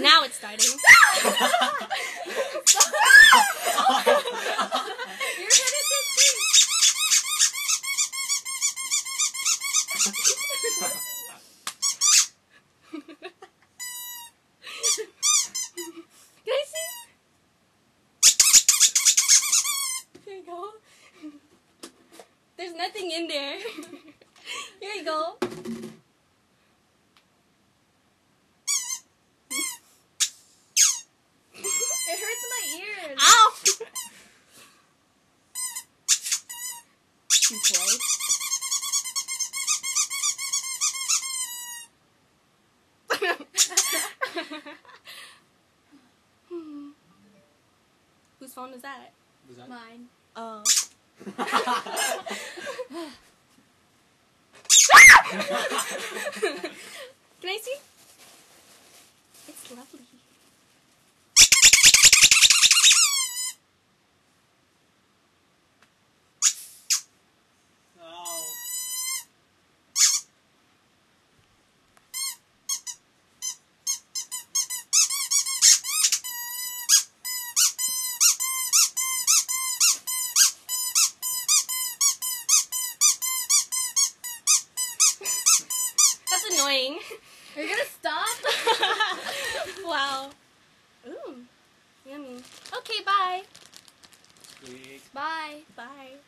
Now it's starting. You're gonna take three. Can I see? Here you go. There's nothing in there. Here you go. It hurts my ears. Ow! You toy. Whose phone is that? Was that? Mine. Oh. Can I see? It's lovely. Oh. That's annoying. You're gonna stop? Wow. Ooh. Yummy. Okay, bye. Squeak. Bye. Bye.